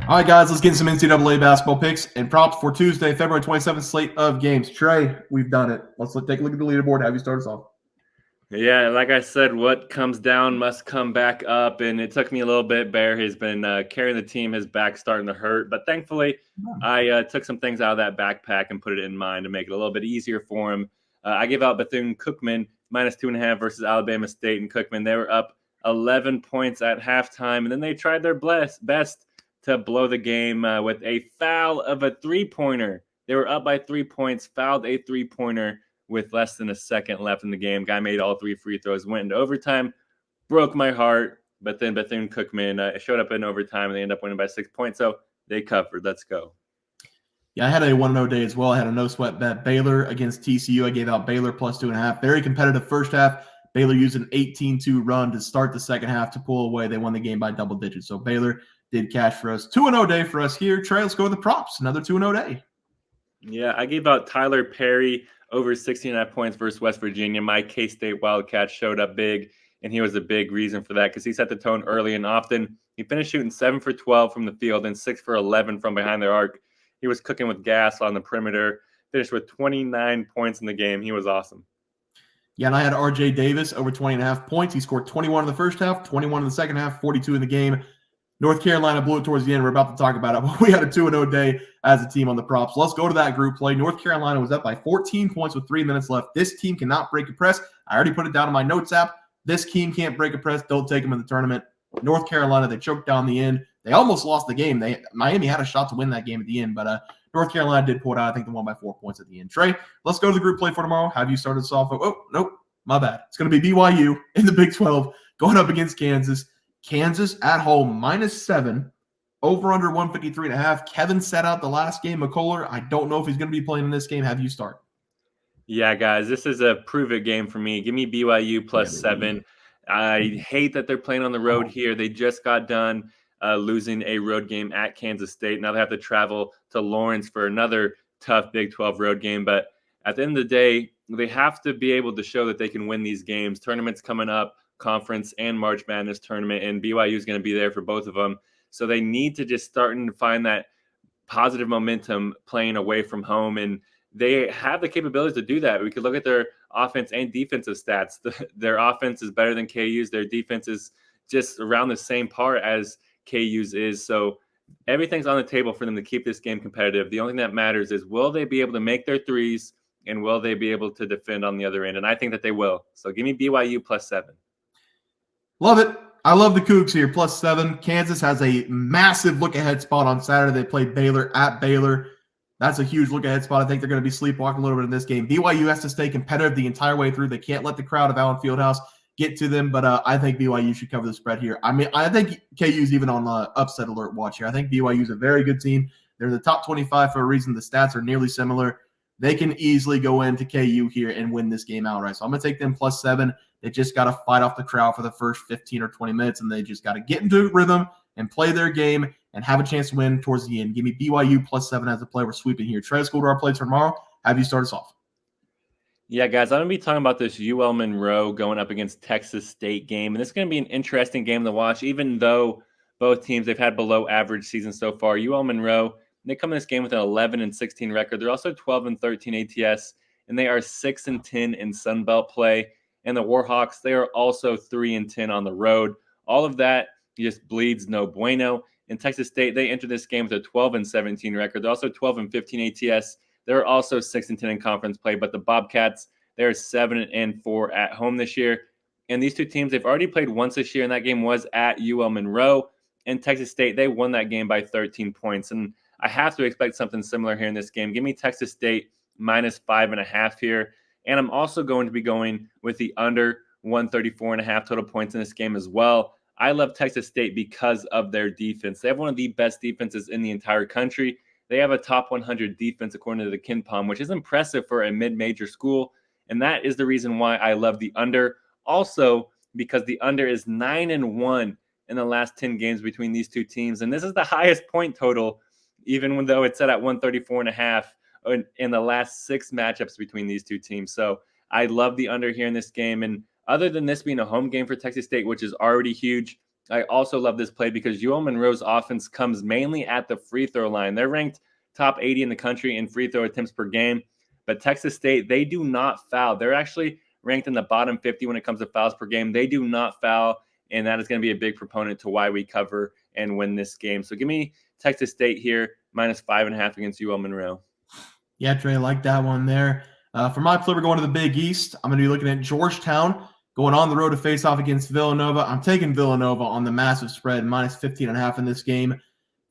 All right, guys, let's get some NCAA basketball picks and props for Tuesday, February 27th slate of games. Trey, we've done it. Let's take a look at the leaderboard. Have you start us off? Yeah, like I said, what comes down must come back up, and it took me a little bit. Bear has been carrying the team. His back's starting to hurt, but thankfully, I took some things out of that backpack and put it in mine to make it a little bit easier for him. I gave out Bethune-Cookman -2.5 versus Alabama State, and Cookman, they were up 11 points at halftime, and then they tried their best to blow the game with a foul of a three-pointer. They were up by 3 points, fouled a three-pointer with less than a second left in the game. Guy made all three free throws, went into overtime, broke my heart. But then Bethune-Cookman showed up in overtime, and they ended up winning by 6 points. So they covered. Let's go. Yeah, I had a 1-0 day as well. I had a no-sweat bet. Baylor against TCU. I gave out Baylor +2.5. Very competitive first half. Baylor used an 18-2 run to start the second half to pull away. They won the game by double digits. So Baylor did cash for us. 2-0 day for us here. Trey, let's go with the props. Another 2-0 day. Yeah, I gave out Tyler Perry over 16.5 points versus West Virginia. My K-State Wildcats showed up big, and he was a big reason for that because he set the tone early and often. He finished shooting 7 for 12 from the field and 6 for 11 from behind the arc. He was cooking with gas on the perimeter, finished with 29 points in the game. He was awesome. Yeah, and I had RJ Davis over 20.5 points. He scored 21 in the first half, 21 in the second half, 42 in the game. North Carolina blew it towards the end. We're about to talk about it, but we had a 2-0 day as a team on the props. Let's go to that group play. North Carolina was up by 14 points with 3 minutes left. This team cannot break a press. I already put it down in my notes app. This team can't break a press. Don't take them in the tournament. North Carolina, they choked down the end. They almost lost the game. Miami had a shot to win that game at the end, but North Carolina did pull it out. I think they won by 4 points at the end. Trey, let's go to the group play for tomorrow. Have you started us off? Oh, nope. My bad. It's going to be BYU in the Big 12 going up against Kansas. Kansas at home, -7. Over under 153.5. Kevin set out the last game. McCullough, I don't know if he's going to be playing in this game. Have you start? Yeah, guys, this is a prove-it game for me. Give me BYU +7. I hate that they're playing on the road here. They just got done losing a road game at Kansas State. Now they have to travel to Lawrence for another tough Big 12 road game. But at the end of the day, they have to be able to show that they can win these games. Tournaments coming up, conference and March Madness tournament, and BYU is going to be there for both of them. So they need to just start to find that positive momentum playing away from home, and they have the capabilities to do that. We could look at their offense and defensive stats. Their offense is better than KU's. Their defense is just around the same par as KU's is. So everything's on the table for them to keep this game competitive. The only thing that matters is, will they be able to make their threes, and will they be able to defend on the other end? And I think that they will. So give me BYU +7. Love it. I love the Cougs here, +7. Kansas has a massive look-ahead spot on Saturday. They play Baylor at Baylor. That's a huge look-ahead spot. I think they're going to be sleepwalking a little bit in this game. BYU has to stay competitive the entire way through. They can't let the crowd of Allen Fieldhouse get to them, but I think BYU should cover the spread here. I mean, I think KU's even on upset alert watch here. I think BYU's a very good team. They're in the top 25 for a reason. The stats are nearly similar. They can easily go into KU here and win this game outright. So I'm going to take them +7. They just got to fight off the crowd for the first 15 or 20 minutes, and they just got to get into rhythm and play their game and have a chance to win towards the end. Give me BYU +7 as a play. We're sweeping here. Trey, let's go to our plays for tomorrow. Have you start us off? Yeah, guys, I'm going to be talking about this UL Monroe going up against Texas State game. And this is going to be an interesting game to watch, even though both teams, they've had below average seasons so far. UL Monroe, they come in this game with an 11-16 record. They're also 12-13 ATS, and they are 6-10 in Sun Belt play. And the Warhawks, they are also 3-10 on the road. All of that just bleeds no bueno. In Texas State, they entered this game with a 12-17 record. They're also 12-15 ATS. They're also 6-10 in conference play. But the Bobcats, they're 7-4 at home this year. And these two teams, they've already played once this year, and that game was at UL Monroe. And Texas State, they won that game by 13 points. And I have to expect something similar here in this game. Give me Texas State -5.5 here. And I'm also going to be going with the under 134.5 total points in this game as well. I love Texas State because of their defense. They have one of the best defenses in the entire country. They have a top 100 defense according to the KenPom, which is impressive for a mid-major school. And that is the reason why I love the under. Also, because the under is 9-1 in the last 10 games between these two teams. And this is the highest point total, even though it's set at 134.5 in the last 6 matchups between these two teams. So I love the under here in this game. And other than this being a home game for Texas State, which is already huge, I also love this play because UL Monroe's offense comes mainly at the free throw line. They're ranked top 80 in the country in free throw attempts per game. But Texas State, they do not foul. They're actually ranked in the bottom 50 when it comes to fouls per game. They do not foul, and that is going to be a big proponent to why we cover and win this game. So give me Texas State here, -5.5 against UL Monroe. Yeah, Trey, I like that one there. For my play, we're going to the Big East. I'm going to be looking at Georgetown going on the road to face off against Villanova. I'm taking Villanova on the massive spread, -15.5 in this game.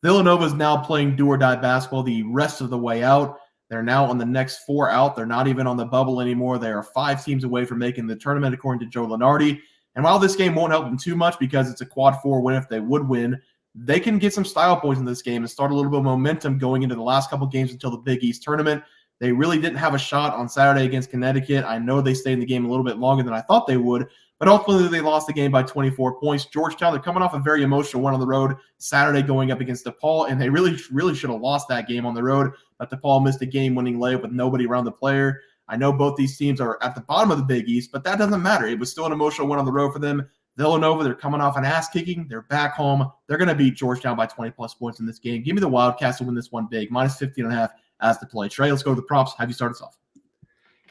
Villanova is now playing do-or-die basketball the rest of the way out. They're now on the next 4 out. They're not even on the bubble anymore. They are 5 teams away from making the tournament, according to Joe Lunardi. And while this game won't help them too much because it's a quad 4 win if they would win, they can get some style points in this game and start a little bit of momentum going into the last couple games until the Big East tournament. They really didn't have a shot on Saturday against Connecticut. I know they stayed in the game a little bit longer than I thought they would, but ultimately they lost the game by 24 points. Georgetown, they're coming off a very emotional one on the road Saturday going up against DePaul, and they really should have lost that game on the road, but DePaul missed a game-winning layup with nobody around the player. I know both these teams are at the bottom of the Big East, but that doesn't matter. It was still an emotional one on the road for them. Villanova, they're coming off an ass-kicking. They're back home. They're going to beat Georgetown by 20-plus points in this game. Give me the Wildcats to win this one big, -15.5 as the play. Trey, let's go to the props. Have you start us off?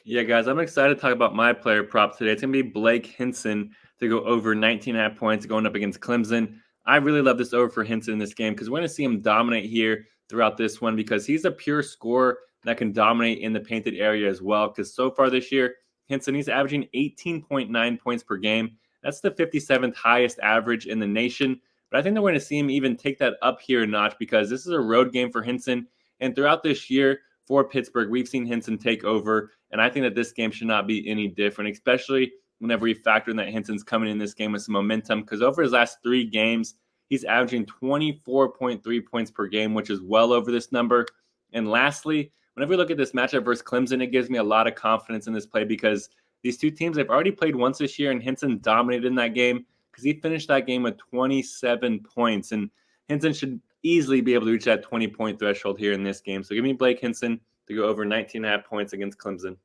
Yeah, guys, I'm excited to talk about my player prop today. It's going to be Blake Hinson to go over 19.5 points going up against Clemson. I really love this over for Hinson in this game because we're going to see him dominate here throughout this one because he's a pure scorer that can dominate in the painted area as well. Because so far this year, Hinson, he's averaging 18.9 points per game. That's the 57th highest average in the nation. But I think that we're going to see him even take that up here a notch because this is a road game for Hinson. And throughout this year for Pittsburgh, we've seen Hinson take over. And I think that this game should not be any different, especially whenever you factor in that Hinson's coming in this game with some momentum. Because over his last 3 games, he's averaging 24.3 points per game, which is well over this number. And lastly, whenever we look at this matchup versus Clemson, it gives me a lot of confidence in this play because these two teams, they've already played once this year, and Hinson dominated in that game because he finished that game with 27 points. And Hinson should easily be able to reach that 20-point threshold here in this game. So give me Blake Hinson to go over 19.5 points against Clemson.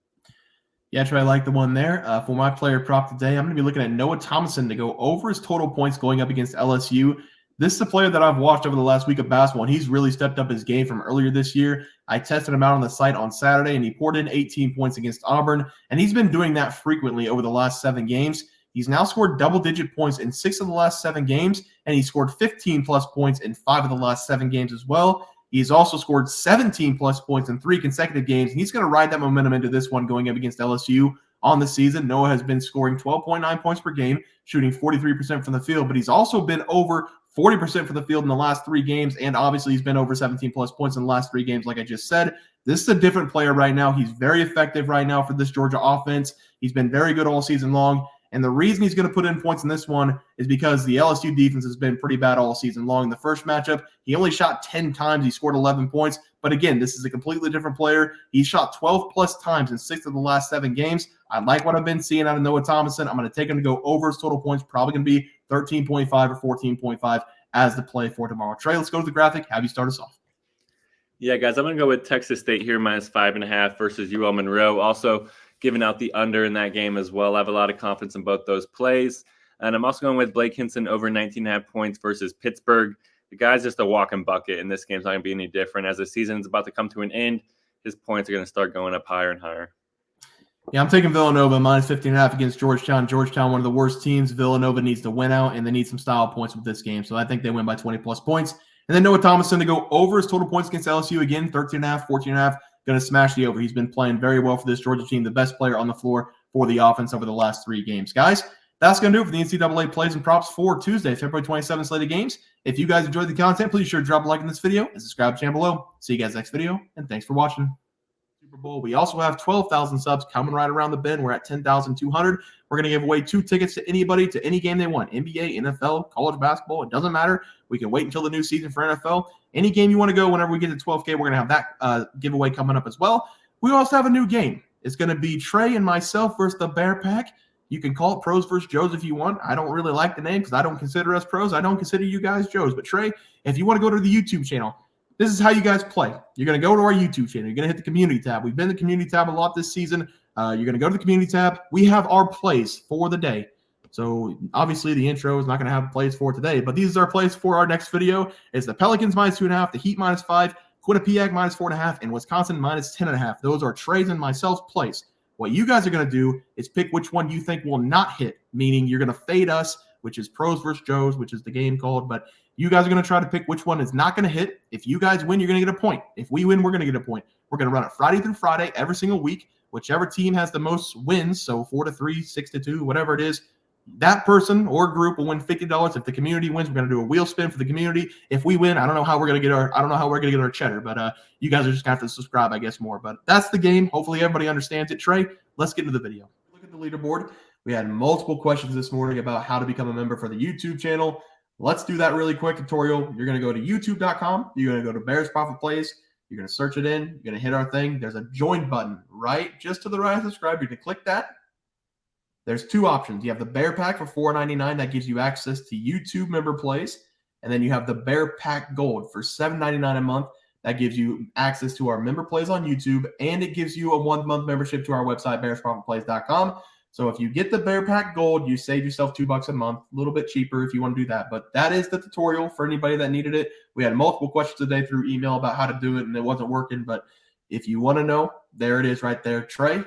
Yeah, Trey, I like the one there. For my player prop today, I'm going to be looking at Noah Thomasson to go over his total points going up against LSU. This is a player that I've watched over the last week of basketball, and he's really stepped up his game from earlier this year. I tested him out on the site on Saturday, and he poured in 18 points against Auburn, and he's been doing that frequently over the last 7 games. He's now scored double-digit points in 6 of the last 7 games, and he scored 15-plus points in 5 of the last 7 games as well. He's also scored 17-plus points in 3 consecutive games, and he's going to ride that momentum into this one going up against LSU on the season. Noah has been scoring 12.9 points per game, shooting 43% from the field, but he's also been over 40% from the field in the last 3 games, and obviously he's been over 17-plus points in the last 3 games, like I just said. This is a different player right now. He's very effective right now for this Georgia offense. He's been very good all season long. And the reason he's going to put in points in this one is because the LSU defense has been pretty bad all season long. In the first matchup, he only shot 10 times. He scored 11 points. But again, this is a completely different player. He shot 12-plus times in 6 of the last 7 games. I like what I've been seeing out of Noah Thomasson. I'm going to take him to go over his total points, probably going to be 13.5 or 14.5 as the play for tomorrow. Trey, let's go to the graphic. Have you start us off? Yeah, guys, I'm going to go with Texas State here, -5.5 versus UL Monroe. Also, giving out the under in that game as well. I have a lot of confidence in both those plays. And I'm also going with Blake Hinson over 19.5 points versus Pittsburgh. The guy's just a walking bucket, and this game's not going to be any different. As the season's about to come to an end, his points are going to start going up higher and higher. Yeah, I'm taking Villanova -15.5 against Georgetown. Georgetown, one of the worst teams. Villanova needs to win out, and they need some style points with this game. So I think they win by 20-plus points. And then Noah Thomasson to go over his total points against LSU again, 13.5, 14.5. Going to smash the over. He's been playing very well for this Georgia team, the best player on the floor for the offense over the last 3 games. Guys, that's going to do it for the NCAA plays and props for Tuesday, February 27th slated games. If you guys enjoyed the content, please sure to drop a like in this video and subscribe to the channel below. See you guys next video, and thanks for watching. Super Bowl. We also have 12,000 subs coming right around the bend. We're at 10,200. We're going to give away 2 tickets to anybody to any game they want. NBA, NFL, college basketball. It doesn't matter. We can wait until the new season for NFL. Any game you want to go, whenever we get to 12K, we're going to have that giveaway coming up as well. We also have a new game. It's going to be Trey and myself versus the Bear Pack. You can call it Pros versus Joes if you want. I don't really like the name because I don't consider us pros. I don't consider you guys Joes. But Trey, if you want to go to the YouTube channel, this is how you guys play. You're going to go to our YouTube channel. You're going to hit the community tab. We've been in the community tab a lot this season. You're going to go to the community tab. We have our plays for the day. So obviously the intro is not going to have plays for today, but these are our plays for our next video. It's the Pelicans -2.5, the Heat -5, Quinnipiac -4.5, and Wisconsin -10.5. Those are Trey's and myself's plays. What you guys are going to do is pick which one you think will not hit, meaning you're going to fade us, which is pros versus Joes, which is the game called. But you guys are going to try to pick which one is not going to hit. If you guys win, you're going to get a point. If we win, we're going to get a point. We're going to run it Friday through Friday every single week. Whichever team has the most wins, so 4-3, 6-2, whatever it is, that person or group will win $50. If the community wins, we're going to do a wheel spin for the community. If we win, I don't know how we're going to get our cheddar, but you guys are just going to have to subscribe, I guess, more. But that's the game. Hopefully everybody understands it. Trey, let's get into the video. Look at the leaderboard. We had multiple questions this morning about how to become a member for the YouTube channel. Let's do that really quick tutorial. You're going to go to youtube.com. You're going to go to Bears Profit Plays. You're going to search it in. You're going to hit our thing. There's a join button right just to the right of subscribe. You're going to click that. There's two options. You have the Bear Pack for $4.99. That gives you access to YouTube member plays. And then you have the Bear Pack Gold for $7.99 a month. That gives you access to our member plays on YouTube. And it gives you a 1-month membership to our website, bearsprofitplays.com. So if you get the Bear Pack Gold, you save yourself $2 a month. A little bit cheaper if you want to do that. But that is the tutorial for anybody that needed it. We had multiple questions today through email about how to do it, and it wasn't working. But if you want to know, there it is right there. Trey,